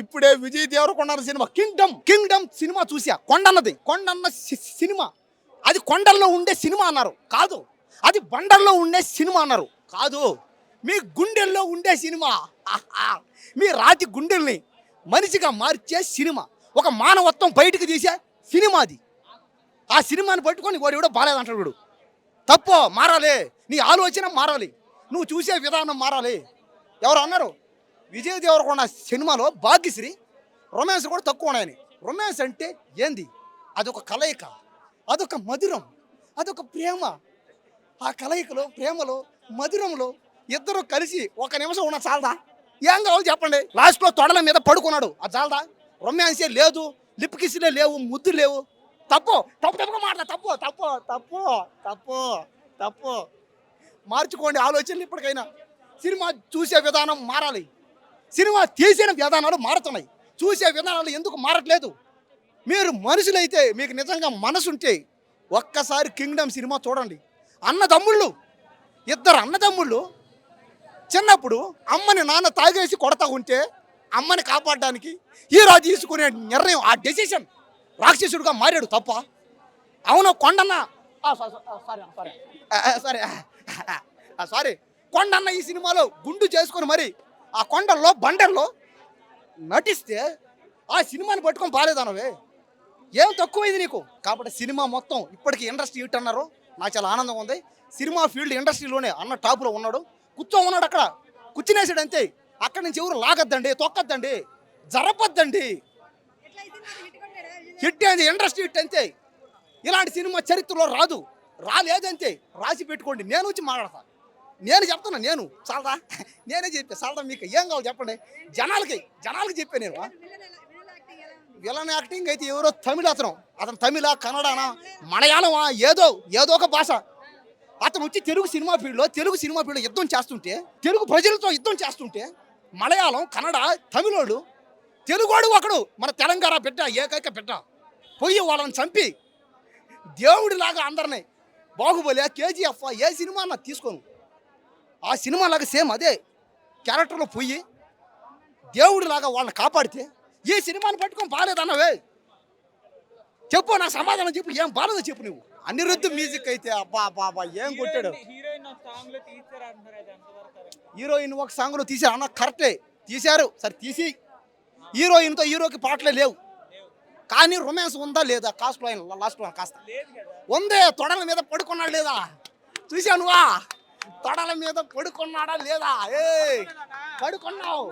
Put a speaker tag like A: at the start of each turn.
A: ఇప్పుడే Vijay Devarakonda cinema Kingdom cinema చూసా. Kondanna cinema. అది కొండల్లో ఉండే సినిమా అన్నారు, కాదు. అది బండల్లో ఉండే సినిమా అన్నారు, కాదు. మీ గుండెల్లో ఉండే సినిమా. మీ రాతి గుండెల్ని మనిషిగా మార్చే సినిమా. ఒక మానవత్వం బయటకు తీసే సినిమా అది. ఆ సినిమాని పట్టుకొని వాడు ఎవడో బాలేదంటాడు. వాడు తప్పు, మారాలి. నీ ఆలోచన మారాలి, నువ్వు చూసే విధానం మారాలి. ఎవరు అన్నారు విజయ్ దేవరకొండ సినిమాలో భాగ్యశ్రీ రొమాన్స్ కూడా తక్కువ ఉన్నాయని. రొమాన్స్ అంటే ఏంది? అదొక కలయిక, అదొక మధురం, అదొక ప్రేమ. ఆ కలయికలో, ప్రేమలో, మధురంలో ఇద్దరు కలిసి ఒక నిమిషం ఉన్న చాలదా? ఏం కావాలి చెప్పండి? లాస్ట్లో తొడల మీద పడుకున్నాడు, అది చాలదా? రొమాన్సే లేదు, లిప్ కిస్లే లేవు, ముద్దు లేవు. తప్పుగా మాట్లా తప్పు తప్పు తప్పు తప్పు తప్పు మార్చుకోండి ఆలోచనలు ఇప్పటికైనా. సినిమా చూసే విధానం మారాలి. సినిమా తీసిన విధానాలు మారుతున్నాయి, చూసే విధానాలు ఎందుకు మారట్లేదు? మీరు మనుషులైతే, మీకు నిజంగా మనసుంటే ఒక్కసారి కింగ్డమ్ సినిమా చూడండి. ఇద్దరు అన్నదమ్ముళ్ళు చిన్నప్పుడు అమ్మని నాన్న తాగేసి కొడతా ఉంటే అమ్మని కాపాడడానికి హీరో తీసుకునే నిర్ణయం, ఆ డెసిషన్, రాక్షసుడిగా మారాడు. తప్ప? అవును. కొండన్న సారీ కొండన్న ఈ సినిమాలో గుండు చేసుకొని మరి ఆ కొండల్లో బండల్లో నటిస్తే ఆ సినిమాని పట్టుకొని బాలేదనవే. ఏం తక్కువైంది నీకు? కాబట్టి సినిమా మొత్తం ఇప్పటికీ ఇండస్ట్రీ హిట్ అన్నారు. నాకు చాలా ఆనందంగా ఉంది. సినిమా ఫీల్డ్ ఇండస్ట్రీలోనే అన్న టాపులో ఉన్నాడు, ఉన్నాడు అక్కడ, కూర్చునేసాడు అంతే. అక్కడి నుంచి ఎవరు లాగద్దండి, తొక్కద్దండి, జరపద్దండి. హిట్ అయింది, ఇండస్ట్రీ హిట్ అంతే. ఇలాంటి సినిమా చరిత్రలో రాలేదంతే. రాసి పెట్టుకోండి, నేను వచ్చి మాట్లాడతా. నేను చెప్తున్నా, నేను చాలదా? నేనే చెప్పా చాలదా? మీకు ఏం కావాలి చెప్పండి? జనాలకి చెప్పా నేను. విలన్ యాక్టింగ్ అయితే ఎవరో అతను తమిళ, కన్నడనా, మలయాళమా, ఏదో ఒక భాష. అతను వచ్చి తెలుగు సినిమా ఫీల్డ్లో యుద్ధం చేస్తుంటే, తెలుగు ప్రజలతో యుద్ధం చేస్తుంటే, మలయాళం, కన్నడ, తమిళోడు, తెలుగోడు ఒకడు మన తెలంగాణ బిడ్డ, ఏకైక బిడ్డ పోయి వాళ్ళని చంపి దేవుడిలాగా అందరినీ, బాహుబలి, కేజీఎఫ్, ఏ సినిమా అన్నా తీసుకోను, ఆ సినిమా లాగా సేమ్ అదే క్యారెక్టర్లో పోయి దేవుడిలాగా వాళ్ళని కాపాడితే ఈ సినిమాని పట్టుకొని బాలేదన్నవే. చెప్పు, నా సమాధానం చెప్పు, ఏం బాలేదో చెప్పు నువ్వు. అనిరుద్ధ్ మ్యూజిక్ అయితే అబ్బా ఏం కొట్టాడు. హీరోయిన్ ఒక సాంగ్లో తీశారు అన్న, కరెక్టే తీశారు. సరే తీసి హీరోకి పాటలే లేవు, కానీ రొమాన్స్ ఉందా లేదా? లాస్ట్ కాస్త ఉందే. తొడల మీద పడుకున్నాడు లేదా? చూశానువా? తొడల మీద పడుకున్నాడా లేదా? పడుకున్నావు.